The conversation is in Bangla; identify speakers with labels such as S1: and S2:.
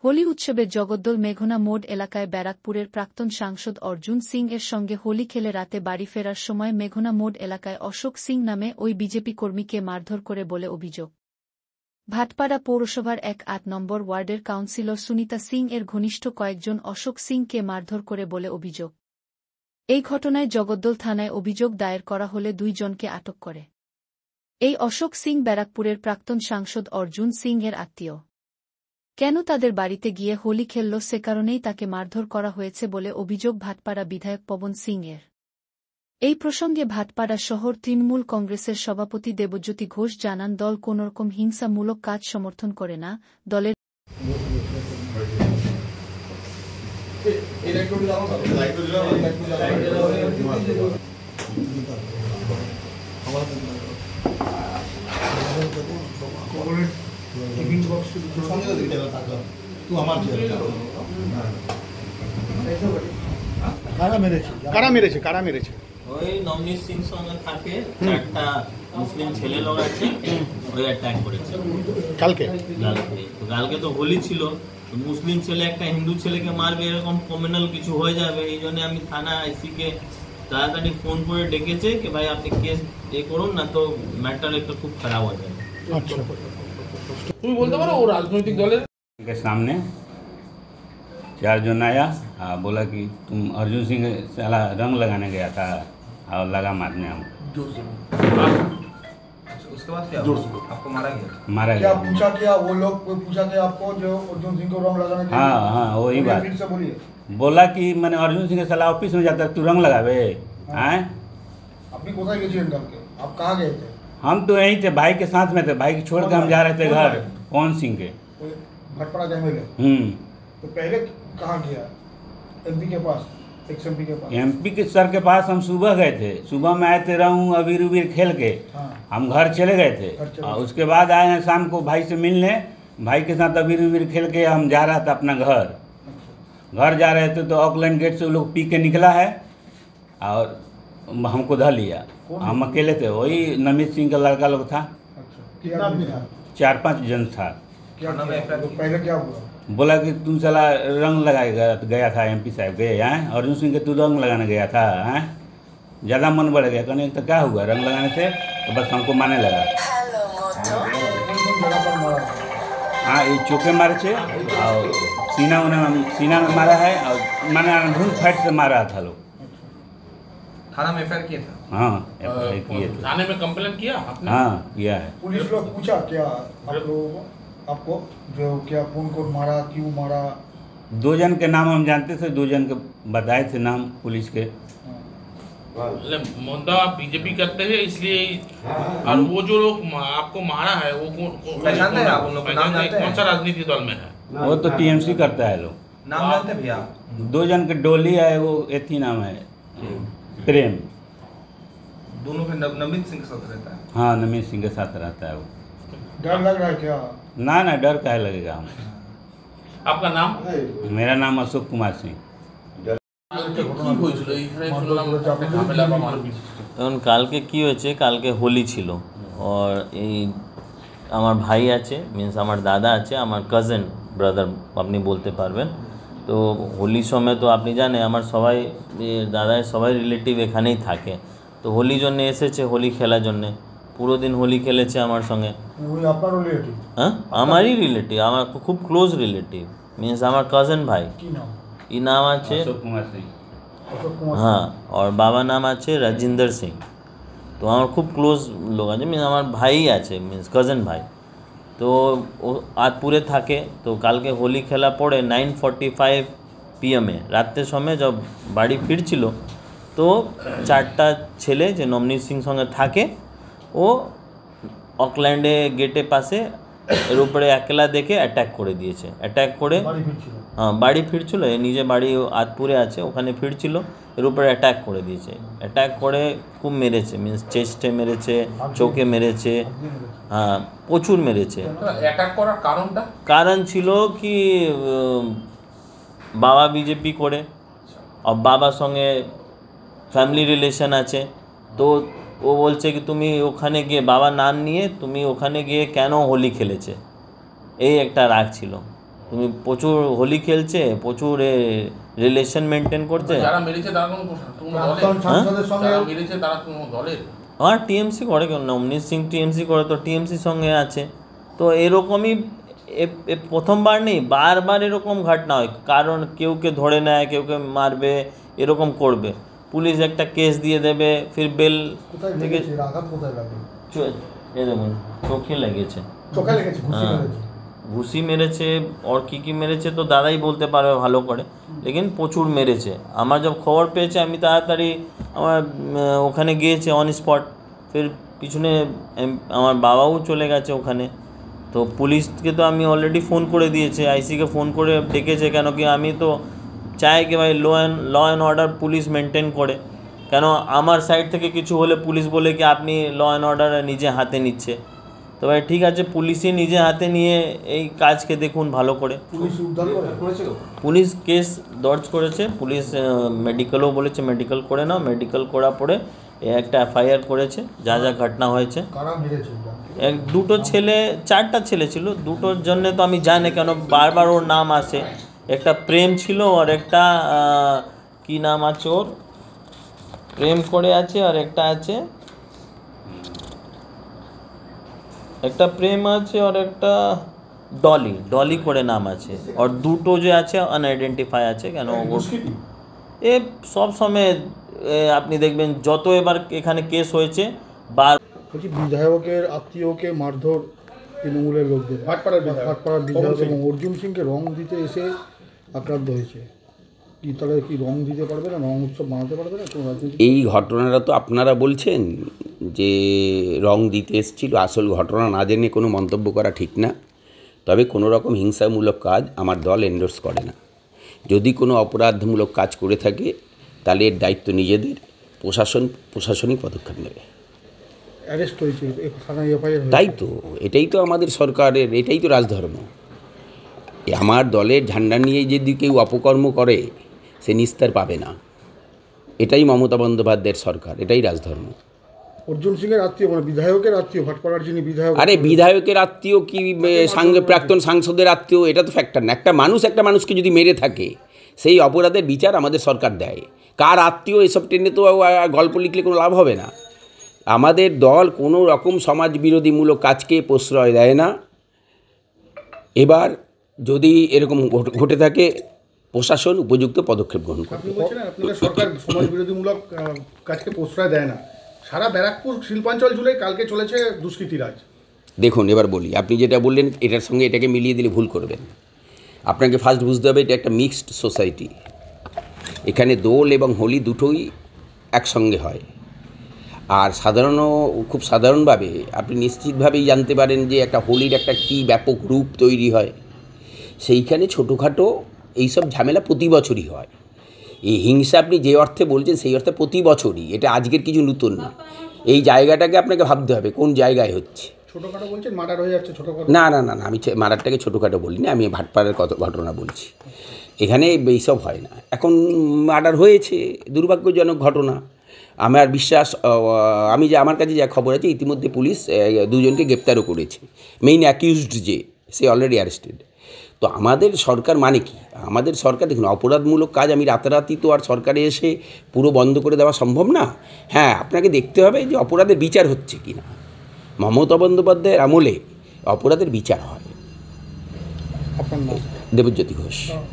S1: হোলি উৎসবে জগদ্দল মেঘনা মোড় এলাকায় ব্যারাকপুরের প্রাক্তন সাংসদ অর্জুন সিং এর সঙ্গে হোলি খেলে রাতে বাড়ি ফেরার সময় মেঘনা মোড় এলাকায় অশোক সিং নামে ওই বিজেপি কর্মীকে মারধর করে বলে অভিযোগ। ভাটপাড়া পৌরসভার ১-৮ নম্বর ওয়ার্ডের কাউন্সিলর সুনিতা সিং এর ঘনিষ্ঠ কয়েকজন অশোক সিংকে মারধর করে বলে অভিযোগ। এই ঘটনায় জগদ্দল থানায় অভিযোগ দায়ের করা হলে ২ জনকে আটক করে। এই অশোক সিং ব্যারাকপুরের প্রাক্তন সাংসদ অর্জুন সিং এর আত্মীয়। কেন তাদের বাড়িতে গিয়ে হোলি খেলল সে কারণেই তাকে মারধর করা হয়েছে বলে অভিযোগ ভাটপাড়া বিধায়ক পবন সিং এর। এই প্রসঙ্গে ভাটপাড়া শহর তৃণমূল কংগ্রেসের সভাপতি দেবজ্যোতি ঘোষ জানান, দল কোনোরকম হিংসামূলক কাজ সমর্থন করে না। দলের
S2: কারা মেরেছে
S3: ওই নমনীত সিং সঙ্গে থাকে, 4টা মুসলিম ছেলে লোক আছে, ওই অ্যাটাক করেছে কালকে তো হোলি ছিল, মুসলিম ছেলে একটা হিন্দু ছেলেকে মারবে, এরকম কমিউনাল কিছু হয়ে যাবে, এই জন্য আমি থানা আইসি কে তাড়াতাড়ি ফোন করে ডেকেছে कि भाई আপনি কেস করুন না তো ম্যাটার একটা খুব খারাপ হয়ে যাবে।
S2: আচ্ছা,
S4: তুমি বলতে পারো ও রাজনৈতিক দলের
S5: के सामने 4 जन आया, बोला कि तुम अर्जुन सिंह साला रंग लगाने गया था और लगा मारने हम।
S6: उसके बाद क्या आपको मारा गया?
S5: मारा
S2: क्या
S5: गया।
S2: पूछा क्या वो लोग पूछा क्या आपको जो अर्जुन सिंह को रंग लगाने के लिए?
S5: हाँ वही बात।
S2: फिर से बोलिए।
S5: बोला कि मैंने अर्जुन सिंह के साला ऑफिस में जाता तू रंग लगावे हैं।
S2: अपनी कोথায় গেছিলেন কালকে? आप कहाँ गए थे?
S5: हम तो यहीं थे, भाई के साथ में थे, भाई को छोड़ के हम जा रहे थे घर पवन सिंह के।
S2: भटपाड़ा के एमएलए। तो पहले कहाँ गया? एमपी के पास, एक्सएमपी के पास।
S5: एमपी के सर के पास हम सुबह गए थे, सुबह में आए थे, रहूँ अबीर उबीर खेल के हम घर चले गए थे, और उसके बाद आए हैं शाम को भाई से मिलने, भाई के साथ अबीर उबीर खेल के हम जा रहा था अपना घर जा रहे थे तो ऑकलैंड गेट से वो लोग पी के निकला है और हमको धर लिया। हम अकेले थे, वही नमित सिंह का लड़का लोग था, 4-5 जन था।
S2: पहले क्या हुआ?
S5: बोला कि तुम साला रंग लगाएगा गया था एमपी साहब के हैं, अर्जुन सिंह के तू रंग लगाने गया था हैं, ज़्यादा मन बढ़ गया, कहने तो क्या हुआ रंग लगाने से, तो बस हमको मारने लगा। हाँ ये चौके मारे थे और सीना में मारा है, और मैंने ढूंढ फाइट से मारा था लोग।
S6: थाना में एफआईआर किया था?
S5: हाँ एफआईआर किए थे।
S4: थाने में कंप्लेंट किया आपने?
S5: हाँ किया है।
S2: पुलिस लोग पूछा क्या आप लोगों को, आपको जो क्या कौन कौन मारा, क्यों मारा?
S5: 2 जन के नाम हम जानते थे, 2 जन के बताए थे नाम पुलिस के।
S4: मुद्दा आप बीजेपी करते हैं इसलिए, और वो जो लोग आपको मारा है वो
S6: पहचानते हैं आप उन लोग को? नाम जानते हैं?
S4: कौन सा राजनीतिक दल में है?
S5: वो तो टीएमसी करता है लोग।
S6: नाम जानते हैं भैया?
S5: 2 जन के डोली है, वो एथी नाम है प्रेम।
S6: दोनों के नवनीत सिंह के साथ रहता है?
S5: हाँ नमित सिंह के साथ रहता है वो।
S2: डर लग रहा है क्या?
S5: ना डर काहे लगेगा हम।
S4: आपका नाम?
S5: मेरा नाम अशोक कुमार सिंह।
S3: এখন কালকে কি হয়েছে, কালকে হোলি ছিল, আর এই আমার ভাই আছে, মিন্স আমার দাদা আছে, আমার কাজিন ব্রাদার আপনি বলতে পারবেন। তো হোলির সময় তো আপনি জানেন আমার সবাই দাদার সবাই রিলেটিভ এখানেই থাকে, তো হোলির জন্য এসেছে, হোলি খেলার জন্যে পুরো দিন হোলি খেলেছে আমার সঙ্গে। হ্যাঁ আমারই রিলেটিভ, আমার খুব ক্লোজ রিলেটিভ, মিন্স আমার কাজিন ভাই। কি নাম আছে?
S5: अशोक कुमार सिंह।
S3: हाँ, और बाबा नाम আছে রাজিন্দর সিং। তো আমার খুব ক্লোজ লোক আছে, মিন্স আমার ভাই আছে, মিন্স কাজিন ভাই। তো ও আতপুরে থাকে, তো কালকে হোলি খেলা পড়ে 9:45 PM রাত্রের সময় যখন বাড়ি ফিরছিল, তো 4টা ছেলে যে নমনীত সিং সঙ্গে থাকে, ও অকল্যান্ডে গেটের পাশে এর উপরে একলা দেখে অ্যাটাক করে দিয়েছে। অ্যাটাক করে हाँ बाड़ी फिरছিল, নিজে বাড়ি আতপুরে আছে, ওখানে ফিরছিল, এর উপরে অ্যাটাক করে দিয়েছে। অ্যাটাক করে খুব মেরেছে, মিন্স চেস্টে মেরেছে, চোখে মেরেছে, হ্যাঁ প্রচুর মেরেছে।
S4: অ্যাটাক করার কারণটা?
S3: কারণ ছিল কি বাবা বিজেপি করে, আর বাবার সঙ্গে ফ্যামিলি রিলেশন আছে, তো ও বলছে কি তুমি ওখানে গিয়ে বাবার নাম নিয়ে তুমি ওখানে গিয়ে কেন হোলি খেলেছে, এই একটা রাগ ছিল। তুমি প্রচুর হোলি খেলছে, প্রচুর রিলেশন মেনটেন করছে।
S4: যারা মেরেছে তারা কোনো
S2: সাংসদের সঙ্গে
S4: যারা মেরেছে তারা কোনো দলের?
S3: হ্যাঁ, টিএমসি করে, কেন নবনীত সিং টিএমসি করে, তো টিএমসির সঙ্গে আছে। তো এরকমই প্রথমবার নেই, বারবার এরকম ঘটনা হয়, কারণ কেউকে ধরে নেয়, কেউকে মারবে, এরকম করবে, পুলিশ একটা কেস দিয়ে দেবে, ফির বেল থেকে দেখুন চোখে লেগেছে, ঘুষি মেরেছে, আর কী মেরেছে তো দাদাই বলতে পারবে ভালো করে, লেকিন প্রচুর মেরেছে। আমার যখন খবর পেয়েছে আমি তাড়াতাড়ি আমার ওখানে গিয়েছে অন স্পট, ফির পিছনে আমার বাবাও চলে গেছে ওখানে। তো পুলিশকে তো আমি অলরেডি ফোন করে দিয়েছে, আইসিকে ফোন করে ডেকেছে, কেন কি আমি তো চাই কি ভাই law and order police maintain করে, কেন আমার সাইড থেকে কিছু হলে পুলিশ বলে কি আপনি ল অ্যান্ড অর্ডার নিজে হাতে নিচ্ছে। তো ভাই ঠিক আছে, পুলিশই নিজে হাতে নিয়ে এই কাজকে দেখুন ভালো করে। পুলিশ কেস দর্জ করেছে, পুলিশ মেডিকেলও বলেছে মেডিকেল করে নাও, মেডিকেল করার পরে একটা এফআইআর করেছে, যা যা ঘটনা হয়েছে। দুটো ছেলে, 4টা ছেলে ছিল, দুটোর জন্য তো আমি জানি, কেন বারবার ওর নাম আসে। একটা প্রেম ছিল, আর একটা কি নাম আছে ওর, প্রেম করে আছে, আর একটা আছে, একটা প্রেম আছে, আর একটা ডলি করে নাম আছে, আর দুটো যে আছে আনআইডেন্টিফাই আছে। কেন এ সব সময় আপনি দেখবেন যত এবার এখানে কেস হয়েছে,
S2: বলছি বিধায়কের আত্মীয়কে মারধর তৃণমূলের লোকদের, ভাটপাড়ার বিধায়ক এবং অর্জুন সিংকে রং দিতে এসে আক্রান্ত হয়েছে, কি তাহলে কি রং দিতে পারবে না, রং উৎসব বানাতে পারবে না?
S7: এই ঘটনাটা তো আপনারা বলছেন যে রং দিতে এসেছিল, আসল ঘটনা না জেনে কোনো মন্তব্য করা ঠিক না। তবে কোনো রকম হিংসামূলক কাজ আমার দল এন্ডোর্স করে না। যদি কোনো অপরাধমূলক কাজ করে থাকে তাহলে এর দায়িত্ব নিজেদের, প্রশাসনিক পদক্ষেপ নেবে।
S2: অ্যারেস্ট হয়েছে,
S7: তাই তো, এটাই তো আমাদের সরকারের, এটাই তো রাজধর্ম। আমার দলের ঝান্ডা নিয়ে যদি কেউ অপকর্ম করে সে নিস্তার পাবে না, এটাই মমতা বন্দ্যোপাধ্যায়ের সরকার, এটাই রাজধর্ম।
S2: অর্জুন সিংয়ের আত্মীয়, মানে বিধায়কের আত্মীয়, ভাটপাড়ার যিনি বিধায়ক।
S7: আরে বিধায়কের আত্মীয় কি প্রাক্তন সাংসদের আত্মীয়, এটা তো ফ্যাক্টর না। একটা মানুষকে যদি মেরে থাকে সেই অপরাধের বিচার আমাদের সরকার দেয়। কার আত্মীয় এসব টেনে তো গল্প লিখলে কোনো লাভ হবে না। আমাদের দল কোনো রকম সমাজ বিরোধীমূলক কাজকে প্রশ্রয় দেয় না। এবার যদি এরকম ঘটে থাকে প্রশাসন উপযুক্ত পদক্ষেপ গ্রহণ করে।
S2: আপনি বলছেন আপনাদের সরকার সমাজ বিরোধীমূলক কাজকে প্রশ্রয় দেয় না, সারা ব্যারাকপুর শিল্পাঞ্চল জুড়ে কালকে চলেছে দুষ্কৃতিরাজ।
S7: দেখুন এবার বলি, আপনি যেটা বললেন এটার সঙ্গে এটাকে মিলিয়ে দিলে ভুল করবেন। আপনাকে ফার্স্ট বুঝতে হবে এটা একটা মিক্সড সোসাইটি। এখানে দোল এবং হোলি দুটোই একসঙ্গে হয়। আর খুব সাধারণভাবে আপনি নিশ্চিতভাবেই জানতে পারেন যে একটা হোলির একটা কী ব্যাপক রূপ তৈরি হয়। সেইখানে ছোটোখাটো এইসব ঝামেলা প্রতি বছরই হয়। এই হিংসা আপনি যে অর্থে বলছেন সেই অর্থে প্রতি বছরই, এটা আজকের কিছু নতুন না। এই জায়গাটাকে আপনাকে ভাবতে হবে কোন জায়গায় হচ্ছে।
S2: ছোটোখাটো বলছেন মার্ডার হয়ে যাচ্ছে, ছোটোখাটো
S7: না, আমি মার্ডারটাকে ছোটোখাটো বলিনি, আমি ভাটপাড়ার ঘটনা বলছি। এখানে এইসব হয় না। এখন মার্ডার হয়েছে, দুর্ভাগ্যজনক ঘটনা। আমার বিশ্বাস, আমার কাছে যা খবর আছে ইতিমধ্যে পুলিশ 2জনকে গ্রেপ্তারও করেছে। মেইন অ্যাকিউজড যে সে অলরেডি অ্যারেস্টেড। তো আমাদের সরকার মানে কি, আমাদের সরকার দেখুন অপরাধমূলক কাজ আমি রাতারাতি তো আর সরকারে এসে পুরো বন্ধ করে দেওয়া সম্ভব না। হ্যাঁ, আপনাকে দেখতে হবে যে অপরাধের বিচার হচ্ছে কি না। মমতা বন্দ্যোপাধ্যায়ের আমলে অপরাধের বিচার হয়।
S2: আপনার নাম?
S7: দেবজ্যোতি ঘোষ।